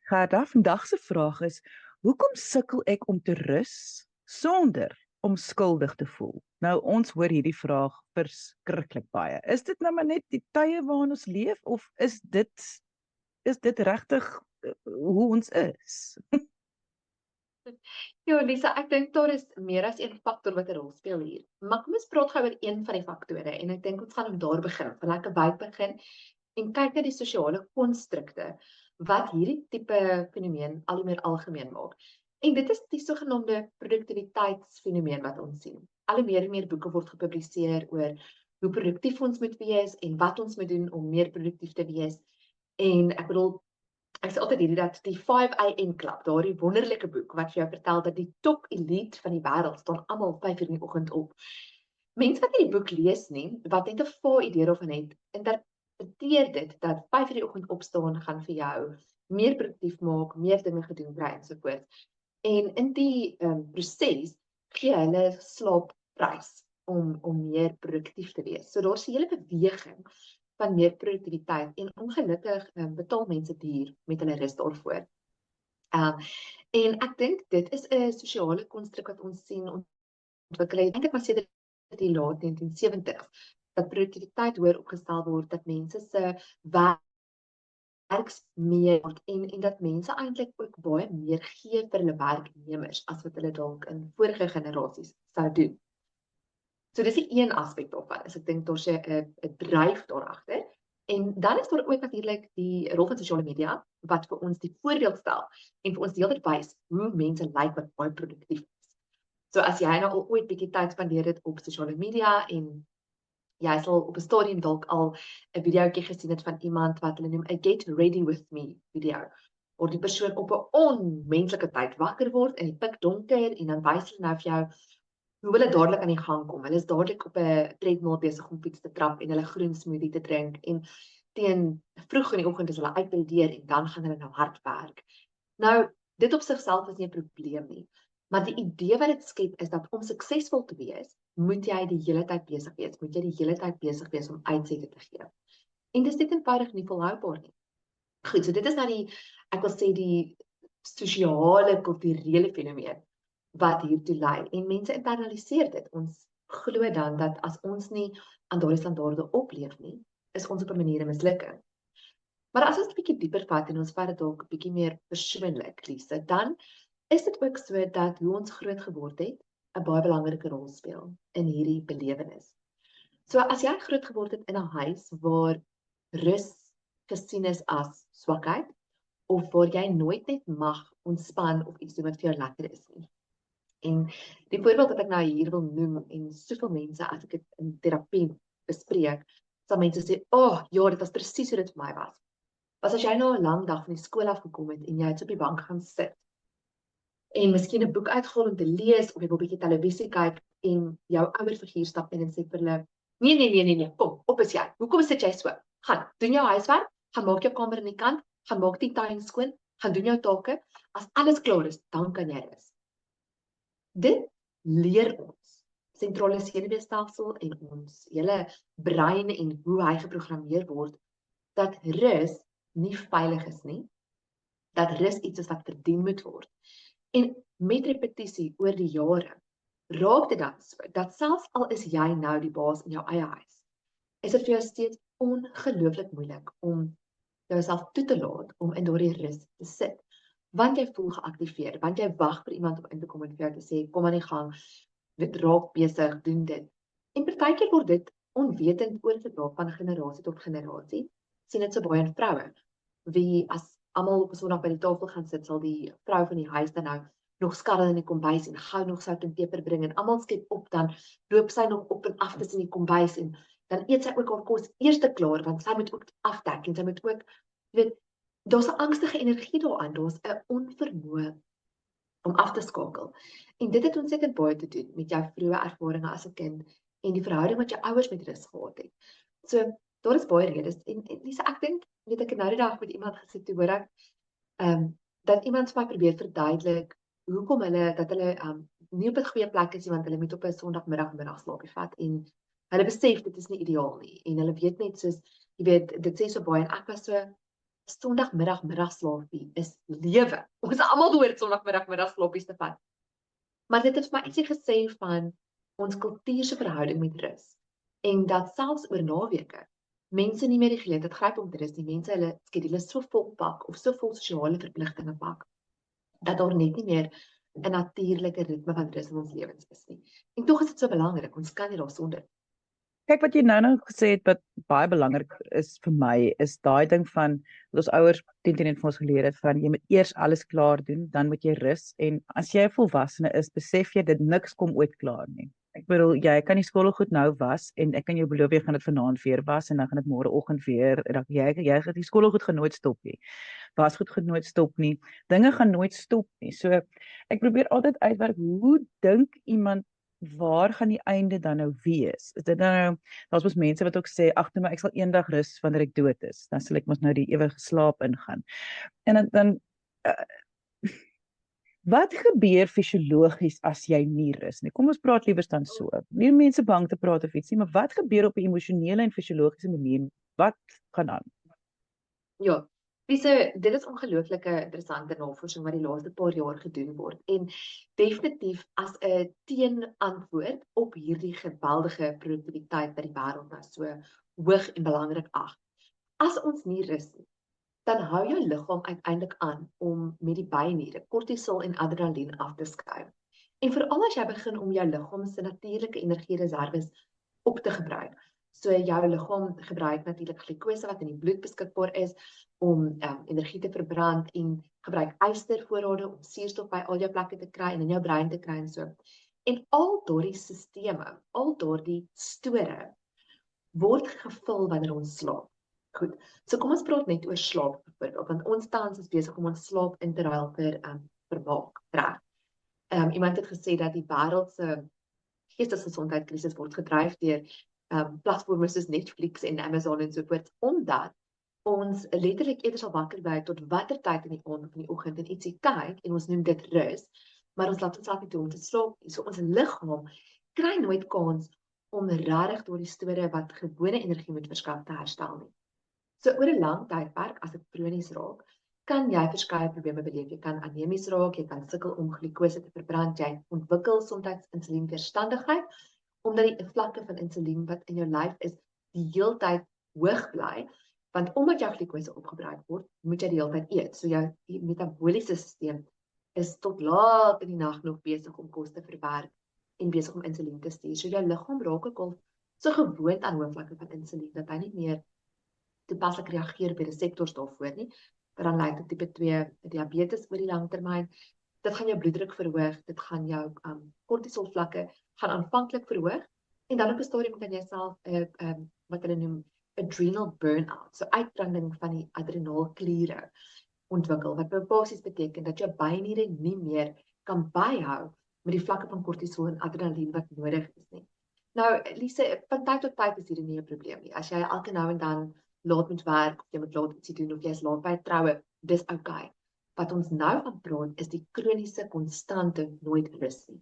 Gerda, vandag se vraag is: hoekom sukkel ek om te rus sonder om skuldig te voel? Nou ons hoor hierdie vraag verskriklik baie. Is dit nou maar net die tye waarin ons leef of is dit regtig hoe ons is? Ja, Lisa, ek dink daar is meer as een faktor wat 'n rol speel hier. Maar kom ons praat gou oor een van die faktore en ek dink ons gaan om daar begin, van lekker wyd begin en kyk na die sosiale konstrukte wat hierdie tipe fenomeen al hoe meer algemeen maak. En dit is die sogenaamde produktiwiteitsfenomeen wat ons sien. Al hoe meer en meer boeke word gepubliseer oor hoe produktief ons moet wees en wat ons moet doen om meer produktief te wees. En ek bedoel, ek sê altyd hierdie dat die 5 AM Club, daardie wonderlike boek wat vir jou vertel dat die top elite van die wêreld staan almal 5 uur in die oggend op. Mense wat nie die boek lees nie, wat net 'n vae idee daarvan het, interpreteer dit dat 5 uur die oggend opstaan gaan vir jou meer produktief maak, meer dinge gedoen kry ensovoorts. En in die proses gee hulle slaapprys om meer produktief te wees. So daar's 'n hele beweging van meer produktiwiteit en ongelukkig betaal mense duur met hulle rus daarvoor. Um, en ek dink dit is 'n sosiale konstruk wat ons sien ontwikkel het eintlik maar sedert die laat 1970s dat produktiwiteit hoër opgestel word, dat mense se werks meer word en dat mense eintlik ook baie meer gee vir hulle werknemers as wat hulle dalk in vorige generasies sou doen. So dis die een aspek daarvan. Ek dink daar's 'n dryf daar agter. En dan is daar ook natuurlik die rol van sosiale media wat vir ons die voorbeeld stel en vir ons die hele tyd wys hoe mense lyk wat baie produktief is. So as jy nou al ooit bietjie tyd spandeer het op sosiale media en jy sal op 'n stadium dalk al 'n videoetjie gesien het van iemand wat hulle noem 'n get ready with me video, waar die persoon op 'n onmenslike tyd wakker word in die pikdonker en dan wys hulle nou vir jou hoe hulle dadelik aan die gang kom. Hulle is dadelik op 'n treadmill besig om fiets te trap en hulle groen smoothie te drink en teen vroeg in die oggend is hulle uit by die deur en dan gaan hulle nou hard werk. Nou, dit op sigself is nie 'n probleem nie, maar die idee wat dit skep is dat om suksesvol te wees, moet jy die hele tyd besig wees, moet jy die hele tyd besig wees om uitsette te gee. En dis net eenvoudig nie volhoubaar nie. Goed, so dit is nou ek wil sê die sosiale kulturele fenomeen wat hiertoe lei en mense internaliseer dit. Ons glo dan dat as ons nie aan daardie standaarde opleef nie, is ons op 'n manier 'n mislukking. Maar as ons 'n bietjie dieper vat en ons vat dit dalk 'n bietjie meer persoonlik, Lise, dan is dit ook so dat hoe ons groot geword het 'n baie belangrike rol speel in hierdie belewenis. So as jy groot geword het in 'n huis waar rus gesien is as swakheid of waar jy nooit net mag ontspan of iets doen wat vir jou lekker is nie. En die voorbeeld wat ek nou hier wil noem en soveel mense as ek dit in terapie bespreek, sal mense sê, ja, dit was presies hoe dit vir my was. Was as jy nou 'n lang dag van die skool af gekom het en jy het op die bank gaan sit en miskien 'n boek uitgehaal om te lees of jy wil 'n bietjie televisie kyk en jou ouer figuur stap in en sê vir hulle, nee, kom, op is jy. Hoekom sit jy so? Gaan, doen jou huiswerk, gaan maak jou kamer aan die kant, gaan maak die tuin skoon, gaan doen jou take. As alles klaar is, dan kan jy rus. Dit leer ons sentrale senuweestelsel en ons hele brein en hoe hy geprogrammeer word dat rus nie veilig is nie, dat rus iets is wat verdien moet word. En met repetisie oor die jare raak dit dan so dat selfs al is jy nou die baas in jou eie huis, is dit vir jou steeds ongelooflik moeilik om jouself toe te laat om in daardie rus te sit. Want jy voel geaktiveer, want jy wag vir iemand om in te kom en vir jou te sê, kom aan die gang, dit raak besig, doen dit. En partykeer word dit onwetend oorgedra van generasie tot generasie. Sien dit so baie in vroue, wie as almal op 'n Sondag by die tafel gaan sit, sal die vrou van die huis dan nou nog skarrel in die kombuis en gou nog sout en peper bring en almal skep op, dan loop sy nog op en af tussen die kombuis en dan eet sy ook haar kos eers klaar want sy moet ook afdek en sy moet ook, jy weet, daar's 'n angstige energie daaraan, daar's 'n onvermoë om af te skakel. En dit het ontsettend baie te doen met jou vroeë ervarings as 'n kind en die verhouding wat jou ouers met rus gehad het. So daar is baie redes en Lisa, ek dink, weet ek het nou die dag met iemand gesit toe hoor ek dat iemand vir my probeer verduidelik hoekom hulle nie op 'n goeie plek is nie, want hulle moet op 'n Sondagmiddag middagslaapie vat en hulle besef dit is nie ideaal nie en hulle weet net soos, jy weet, dit sê so baie en ek was so, Middagslaapie is lewe. Ons almal behoort middagslaapies te vat. Maar dit het vir my ietsie gesê van ons kultuur se verhouding met rus. En dat selfs oor naweke mense nie meer die geleentheid gryp om te rus nie. Mense hulle skedules so vol pak of so vol sosiale verpligtinge pak dat daar net nie meer 'n natuurlike ritme van rus in ons lewens is nie. En tog is dit so belangrik. Ons kan nie daarsonder. Kyk wat jy nou gesê het wat baie belangrik is vir my is daai ding van wat ons ouers 10 vir ons geleer het van jy moet eers alles klaar doen, dan moet jy rus en as jy 'n volwassene is, besef jy dit niks kom ooit klaar nie. Ek bedoel jy kan die skoolgoed nou was en ek kan jou beloof jy gaan dit vanaand weer was en dan gaan dit môreoggend weer en dan jy gaan die skoolgoed gaan nooit stop nie. Wasgoed gaan nooit stop nie. Dinge gaan nooit stop nie. So ek probeer altyd uitwerk hoe dink iemand waar gaan die einde dan nou wees? Is dit nou daar's mos mense wat ook sê ag nee maar ek sal eendag rus wanneer ek dood is. Dan sal ek mos nou die ewige slaap ingaan. En dan wat gebeur fisiologies as jy nie rus nie? Kom ons praat liewers dan so. Nie mense bang te praat of iets nie, maar wat gebeur op 'n emosionele en fisiologiese manier? Wat gaan aan? Ja, dit is ongelooflike interessante navorsing wat die laaste paar jaar gedoen word en definitief as 'n teenantwoord op hierdie geweldige produktiwiteit wat die wêreld nou so hoog en belangrik ag. As ons nie rus nie, dan hou jou liggaam uiteindelik aan om met die byniere kortisol en adrenalien af te skei. En veral as jy begin om jou liggaam se natuurlike energiereserwes op te gebruik. So jou liggaam gebruik natuurlik glikose wat in die bloed beskikbaar is om energie te verbrand en gebruik ystervoorrade om suurstof by al jou plekke te kry en in jou brein te kry en so. En al daardie sisteme, al daardie store word gevul wanneer ons slaap. Goed. So kom ons praat net oor slaap byvoorbeeld, want ons tans is besig om ons slaap in te ruil vir vermaak, reg. Iemand het gesê dat die wêreld se geestesgesondheidskrisis word gedryf deur platforms soos Netflix en Amazon en so voort, omdat ons letterlik eerder sal wakker bly tot watter tyd in die aand of in die oggend en ietsie kyk en ons noem dit rus, maar ons laat onsself nie toe om te slaap nie. So ons liggaam kry nooit kans om regtig deur die store wat gewone energie moet verskaf te herstel nie. So oor 'n lang tydperk as dit kronies raak, kan jy verskeie probleme beleef. Jy kan anemies raak, jy kan sukkel om glikose te verbrand, jy ontwikkel soms insulienweerstandigheid omdat die vlakke van insulien wat in jou lyf is die heeltyd hoog bly, want omdat jou glikose opgebruik word, moet jy die heeltyd eet. So jou metabooliese stelsel is tot laat in die nag nog besig om kos te verwerk en besig om insulien te stuur. So jou liggaam raak ook al so gewoond aan hoë vlakke van insulien dat hy nie meer toepaslik reageer op die reseptors daarvoor nie, wat dan lei tot tipe 2 diabetes oor die lang termyn. Dit gaan jou bloeddruk verhoog, dit gaan jou kortisol vlakke gaan aanvanklik verhoog en dan op 'n stadium kan jy self wat hulle noem adrenal burnout, so uitbranding van die adrenaalkliere ontwikkel, wat basies beteken dat jou byniere nie meer kan byhou met die vlakke van kortisol en adrenalien wat nodig is nie. Nou, Lise, van tyd tot tyd is hier nie 'n probleem nie. As jy elke nou en dan laat moet werk, of jy moet laat ietsie doen, of jy is laat by 'n troue, dis okay. Wat ons nou van praat, is die kroniese, konstante, nooit rus nie.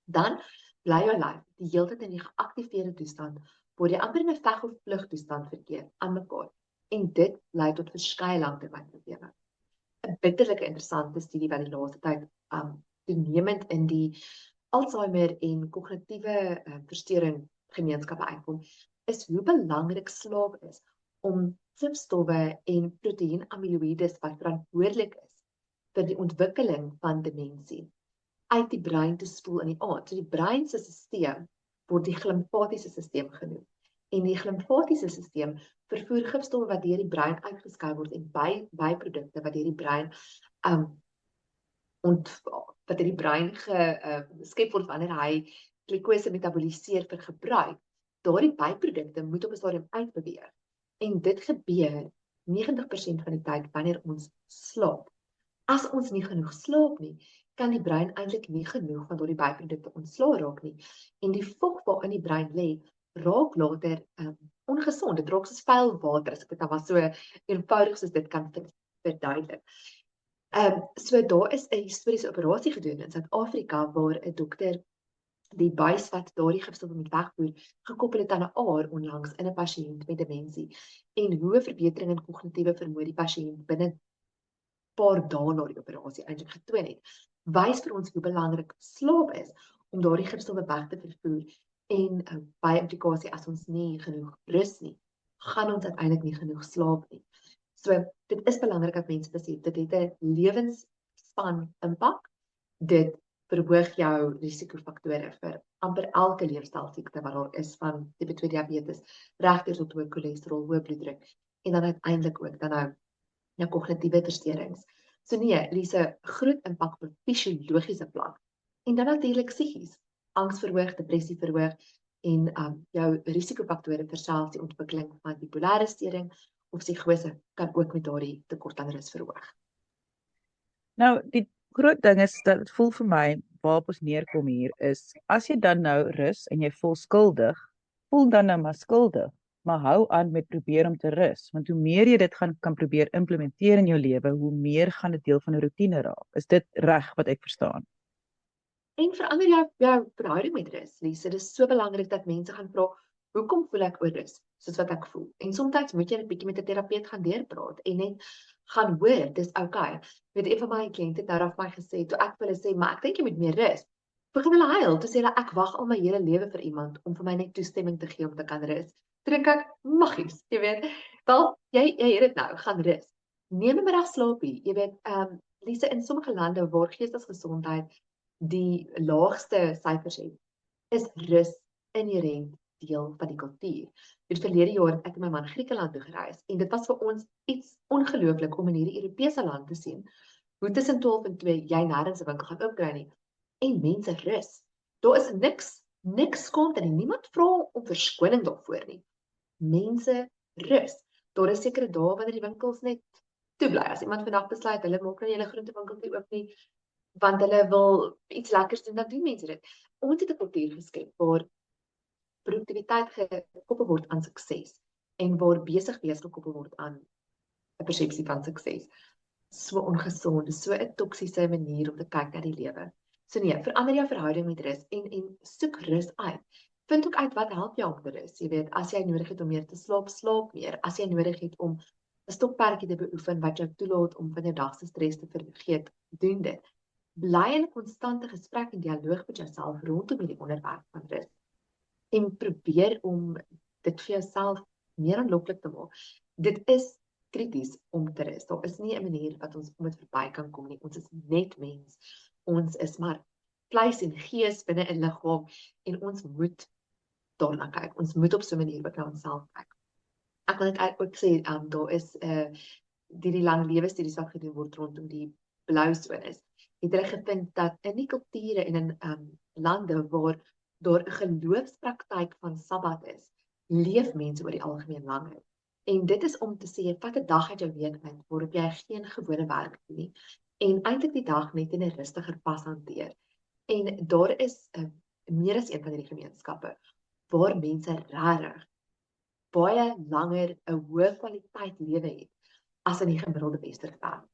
Dan bly jou lyf die hele tyd in die geaktiveerde toestand, waar jy amper in 'n veg of vlug toestand verkeer aan mekaar. En dit lei tot verskeie langtermynprobleme. 'n bitterlike interessante studie wat die laaste tyd toenemend in die Alzheimer en kognitiewe versteuring gemeenskappe uitkom, is hoe belangrik slaap is om gifstowwe en proteïenamiloïdes wat verantwoordelik is vir die ontwikkeling van demensie uit die brein te spoel in die aand. So die brein se stelsel word die glimfatiese stelsel genoem. En die glimfatiese stelsel vervoer gifstowwe wat deur die brein uitgeskei word en byprodukte wat deur die brein wat in die brein geskep word wanneer hy glikose metaboliseer vir gebruik. Daardie byprodukte moet op 'n stadium uitbeweeg. En dit gebeur 90% van die tyd wanneer ons slaap. As ons nie genoeg slaap nie, kan die brein eintlik nie genoeg van daardie byprodukte ontslaa raak nie. En die vog wat in die brein lê, raak later ongesond. Dit raak soos vuil water, as ek dit nou maar so eenvoudig soos dit kan verduidelik. So daar is 'n historiese operasie gedoen in Suid-Afrika waar 'n dokter die buis wat daardie gifstowwe moet wegvoer, gekoppel het aan 'n aar onlangs in 'n pasiënt met demensie en hoe 'n verbetering in kognitiewe vermoë die pasiënt binne paar dae na die operasie eintlik getoon het, wys vir ons hoe belangrik slaap is om daardie gifstowwe weg te vervoer en by implikasie as ons nie genoeg rus nie, gaan ons uiteindelik nie genoeg slaap nie. So dit is belangrik dat mense besef dit het 'n lewensspan impak. Dit verhoog jou risikofaktore vir amper elke leefstylsiekte wat daar is, van tipe 2 diabetes, regdeur tot hoë cholesterol, hoë bloeddruk en dan uiteindelik ook dan nou kognitiewe versteurings. So nee, Lise, groot impak op 'n fisiologiese vlak. En dan natuurlik psigies, angs verhoog, depressie verhoog en jou risikofaktore vir selfs die ontwikkeling van bipolêre storing of psigose kan ook met daardie tekort aan rus verhoog. Nou, die groot ding is dat dit voel vir my waarop ons neerkom hier is, as jy dan nou rus en jy voel skuldig, voel dan nou maar skuldig, maar hou aan met probeer om te rus, want hoe meer jy dit kan probeer implementeer in jou lewe, hoe meer gaan dit deel van 'n roetine raak. Is dit reg wat ek verstaan? En verander jou verhouding met rus, Lise. Dit is so belangrik dat mense gaan vra, hoekom voel ek oor rus soos wat ek voel? En soms moet jy 'n bietjie met 'n terapeut gaan deurpraat en net gaan hoor, dis okay. Weet een van my kliënte het nou vir my gesê, toe ek vir hulle sê, maar ek dink jy moet meer rus. Begin hulle huil, toe sê hulle ek wag al my hele lewe vir iemand om vir my net toestemming te gee om te kan rus. Toe dink ek, maggies, jy weet. Wel, jy het dit nou, gaan rus. Neem 'n middag slaapie, jy weet, Lise, in sommige lande waar geestesgesondheid die laagste syfers het, is rus inherënt deel van die kultuur. Die verlede jaar het ek en my man Griekeland toe gereis en dit was vir ons iets ongelooflik om in hierdie Europese land te sien hoe tussen 12 en 2 jy nêrens 'n winkel gaan oopkry nie en mense rus. Daar is niks skaamte nie. Niemand vra om verskoning daarvoor nie. Mense rus. Daar is sekere dae wanneer die winkels net toe bly. As iemand vandag besluit hulle maak nou nie hulle groentewinkel toe oop nie, want hulle wil iets lekkers doen, dan doen mense dit. Ons het 'n kultuur geskep waar produktiwiteit gekoppel word aan sukses en waar besig wees gekoppel word aan 'n persepsie van sukses. So ongesond, so 'n toksiese manier om te kyk na die lewe. So nee, verander jou verhouding met rus en soek rus uit. Vind ook uit wat help jou om te rus. Jy weet, as jy nodig het om meer te slaap, slaap meer. As jy nodig het om 'n stokperdjie te beoefen wat jou toelaat om van jou dag se stres te vergeet, doen dit. Bly in 'n konstante gesprek en dialoog met jouself rondom hierdie onderwerp van rus. En probeer om dit vir jouself meer aanloklik te maak. Dit is krities om te rus. Daar is nie 'n manier wat ons om dit verby kan kom nie. Ons is net mens. Ons is maar vleis en gees binne 'n liggaam en ons moet daarna kyk. Ons moet op so 'n manier ook na onsself kyk. Ek wil net ook sê, daar is die lang lewe studies wat gedoen word rondom die blou sones. Het hulle gevind dat in die kulture en in lande waar daar 'n geloofspraktyk van Sabbat is, leef mense oor die algemeen langer. En dit is om te sê, vat 'n dag uit jou week uit waarop jy geen gewone werk doen nie en eintlik die dag net in 'n rustiger pas hanteer. En daar is meer as een van hierdie gemeenskappe waar mense regtig baie langer 'n hoë kwaliteit lewe het as in die gemiddelde westerse wêreld.